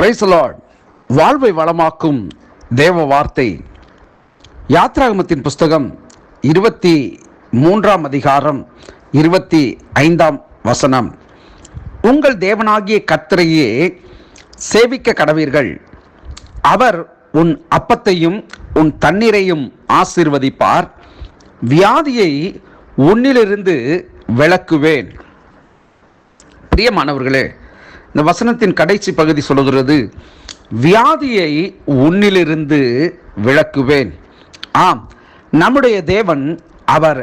Praise the Lord. வாழ்வை வளமாக்கும் தேவ வார்த்தை. யாத்ராகமத்தின் புஸ்தகம் 23ஆம் அதிகாரம் 25ஆம் வசனம். உங்கள் தேவனாகிய கர்த்தரையே சேவிக்க கடவீர்கள். அவர் உன் அப்பத்தையும் உன் தண்ணீரையும் ஆசீர்வதிப்பார். வியாதியை உன்னிலிருந்து விலக்குவேன். பிரியமானவர்களே, இந்த வசனத்தின் கடைசி பகுதி சொல்லுகிறது, வியாதியை உன்னிலிருந்து விலக்குவேன். ஆம், நம்முடைய தேவன் அவர்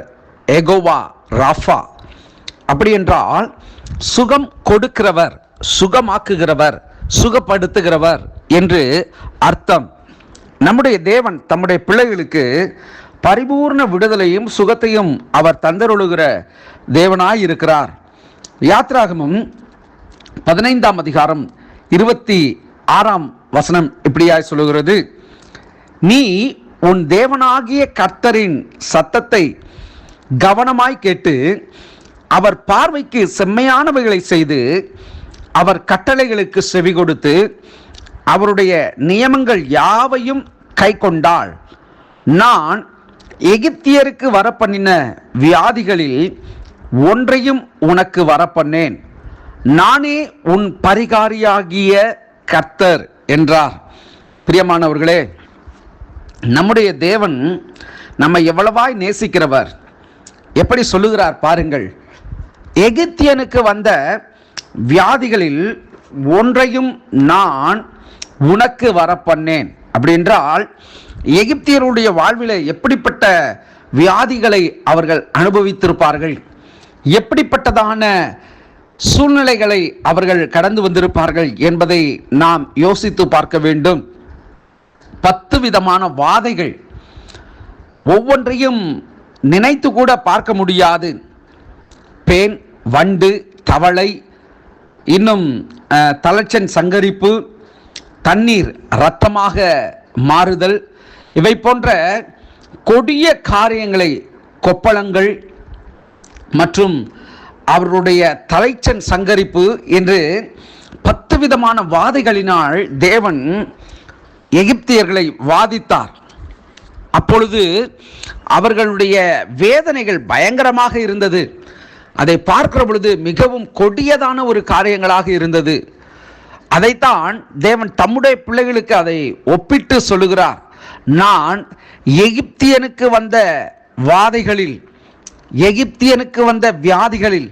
யெகோவா ராஃபா. அப்படி என்றால் சுகம் கொடுக்கிறவர், சுகமாக்குகிறவர், சுகப்படுத்துகிறவர் என்று அர்த்தம். நம்முடைய தேவன் தம்முடைய பிள்ளைகளுக்கு பரிபூர்ண விடுதலையும் சுகத்தையும் அவர் தந்தருளுகிற தேவனாயிருக்கிறார். யாத்ராகமம் 15ஆம் அதிகாரம் 26ஆம் வசனம் இப்படியாய் சொல்லுகிறது, நீ உன் தேவனாகிய கர்த்தரின் சத்தத்தை கவனமாய் கேட்டு அவர் பார்வைக்கு செம்மையானவைகளை செய்து அவர் கட்டளைகளுக்கு செவி கொடுத்து அவருடைய நியமங்கள் யாவையும் கை கொண்டாள். நான் எகிப்தியருக்கு வரப்பண்ணின வியாதிகளில் ஒன்றையும் உனக்கு வரப்பண்ணேன். நானே உன் பரிகாரியாகிய கர்த்தர் என்றார். பிரியமானவர்களே, நம்முடைய தேவன் நம்மை எவ்வளவாய் நேசிக்கிறவர். எப்படி சொல்லுகிறார் பாருங்கள், எகிப்தியனுக்கு வந்த வியாதிகளில் ஒன்றையும் நான் உனக்கு வரப்பண்ணேன். அப்படி என்றால் எகிப்தியருடைய வாழ்வில் எப்படிப்பட்ட வியாதிகளை அவர்கள் அனுபவித்திருப்பார்கள், எப்படிப்பட்டதான சூழ்நிலைகளை அவர்கள் கடந்து வந்திருப்பார்கள் என்பதை நாம் யோசித்து பார்க்க வேண்டும். 10 விதமான வாதைகள், ஒவ்வொன்றையும் நினைத்து கூட பார்க்க முடியாது. பேன், வண்டு, தவளை, இன்னும் தலச்சன் சங்கரிப்பு, தண்ணீர் இரத்தமாக மாறுதல், இவை போன்ற கொடிய காரியங்களை, கொப்பளங்கள் மற்றும் அவருடைய தலைச்சன் சங்கரிப்பு என்று 10 விதமான வாதைகளினால் தேவன் எகிப்தியர்களை வாதித்தார். அப்பொழுது அவர்களுடைய வேதனைகள் பயங்கரமாக இருந்தது. அதை பார்க்கிற பொழுது மிகவும் கொடியதான ஒரு காரியங்களாக இருந்தது. அதைத்தான் தேவன் தம்முடைய பிள்ளைகளுக்கு அதை ஒப்பிட்டு சொல்லுகிறார். நான் எகிப்தியனுக்கு வந்த வாதைகளில், எகிப்தியனுக்கு வந்த வியாதிகளில்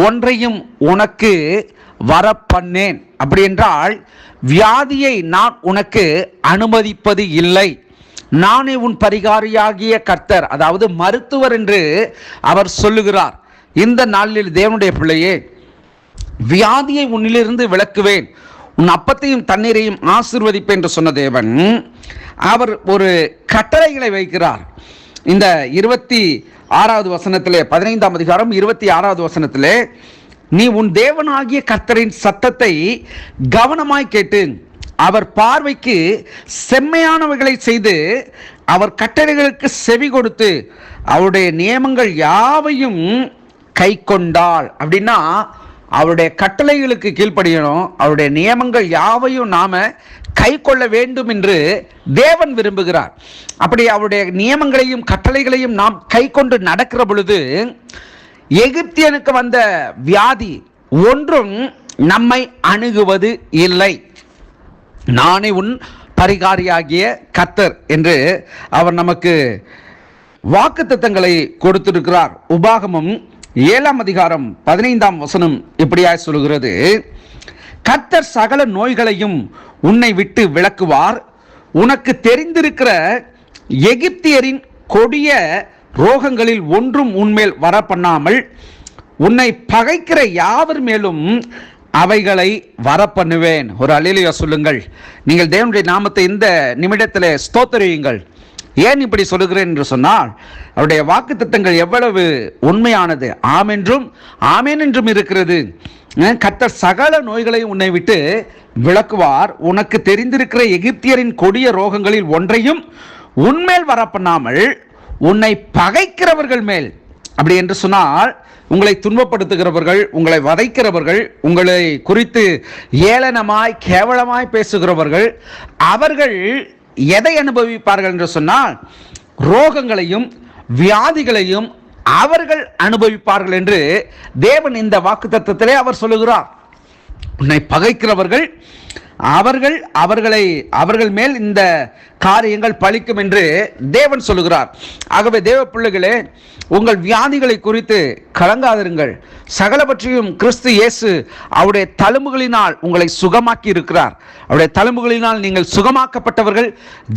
ஒன்றையும் உனக்கு வரப்பண்ணேன். அப்படி என்றால் வியாதியை நான் உனக்கு அனுமதிப்பது இல்லை. நானே உன் பரிகாரியாகிய கர்த்தர், அதாவது மருத்துவர் என்று அவர் சொல்லுகிறார். இந்த நாளில் தேவனுடைய பிள்ளையே, வியாதியை உன்னிலிருந்து விலக்குவேன், உன் அப்பத்தையும் தண்ணீரையும் ஆசீர்வதிப்பேன் என்று சொன்ன தேவன் அவர் ஒரு கட்டளைகளை வைக்கிறார். இந்த 26வது வசனத்திலே, 15ஆம் அதிகாரம் 26வது வசனத்திலே, நீ உன் தேவனாகிய கர்த்தரின் சத்தத்தை கவனமாய் கேட்டு அவர் பார்வைக்கு செம்மையானவைகளை செய்து அவர் கட்டளைகளுக்கு செவி கொடுத்து அவருடைய நியமங்கள் யாவையும் கை கொண்டாள். அப்படின்னா அவருடைய கட்டளைகளுக்கு கீழ்ப்படியணும், அவருடைய நியமங்கள் யாவையும் நாம கை கொள்ள வேண்டும் என்று தேவன் விரும்புகிறார். அப்படி அவருடைய நியமங்களையும் கட்டளைகளையும் நாம் கை கொண்டு நடக்கிற பொழுது எகிப்தியனுக்கு வந்த வியாதி ஒன்றும் நம்மை அணுகுவது இல்லை. நானே உன் பரிகாரியாகிய கர்த்தர் என்று அவர் நமக்கு வாக்குத்தத்தங்களை கொடுத்திருக்கிறார். உபாகமம் 7ஆம் அதிகாரம் 15ஆம் வசனம் இப்படியாய் சொல்லுகிறது, கர்த்தர் சகல நோய்களையும் உன்னை விட்டு விலக்குவார். உனக்கு தெரிந்திருக்கிற எகிப்தியரின் கொடிய ரோகங்களில் ஒன்றும் உன்மேல் வரப்பண்ணாமல் உன்னை பகைக்கிற யாவர் மேலும் அவைகளை வரப்பண்ணுவேன். ஒரு அல்லேலூயா சொல்லுங்கள். நீங்கள் தேவனுடைய நாமத்தை இந்த நிமிடத்தில் ஸ்தோத்திரியுங்கள். ஏன் இப்படி சொல்லுகிறேன் என்று சொன்னால், அவருடைய வாக்குத்தத்தங்கள் எவ்வளவு உண்மையானது. ஆமென்றும் ஆமேன் என்றும் இருக்கிறது. கர்த்தர் சகல நோய்களை உன்னை விட்டு விலக்குவார். உனக்கு தெரிந்திருக்கிற எகிப்தியரின் கொடிய ரோகங்களில் ஒன்றையும் உன்மேல் வரப்பண்ணாமல் உன்னை பகைக்கிறவர்கள் மேல். அப்படி என்று சொன்னால் உங்களை துன்பப்படுத்துகிறவர்கள், உங்களை வதைக்கிறவர்கள், உங்களை குறித்து ஏளனமாய் கேவலமாய் பேசுகிறவர்கள், அவர்கள் எதை அனுபவிப்பார்கள் என்று சொன்னால் ரோகங்களையும் வியாதிகளையும் அவர்கள் அனுபவிப்பார்கள் என்று தேவன் இந்த வாக்குத்தத்தத்திலே அவர் சொல்லுகிறார். உன்னை பகைக்கிறவர்கள் அவர்கள் மேல் இந்த காரியங்கள் பலிக்கும் என்று தேவன் சொல்லுகிறார். ஆகவே தேவ பிள்ளைகளே, உங்கள் வியாதிகளை குறித்து கலங்காதிருங்கள். சகலவற்றையும் கிறிஸ்து இயேசு அவருடைய தழும்புகளினால் உங்களை சுகமாக்கி இருக்கிறார். அவருடைய தழும்புகளினால் நீங்கள் சுகமாக்கப்பட்டவர்கள்.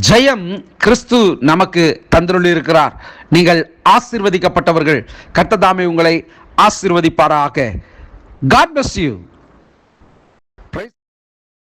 ஜெயம் கிறிஸ்து நமக்கு தந்தருளி இருக்கிறார். நீங்கள் ஆசீர்வதிக்கப்பட்டவர்கள். கர்த்தர் தாமே உங்களை ஆசீர்வதிப்பாராக. God bless you.